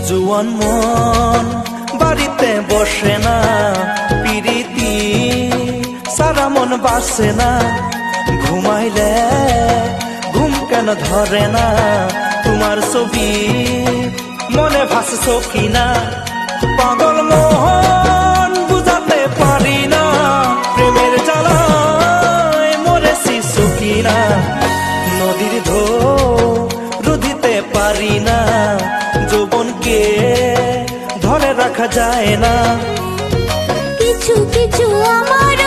জুয়ান মন বাড়িতে বসে না, পিরিতি সারা মন বাসে না, ঘুমাইলে ঘুম কেন ধরে না, তোমার ছবি মনে ভাসছো কিনা, পাগল মোহন বুঝাতে পারি না, প্রেমের জ্বালায় মরেছি সুকিনা, নদীর ঢেউ রুধিতে পারি না, যৌবনকে ধরে রাখা যায় না। কিছু কিছু আমার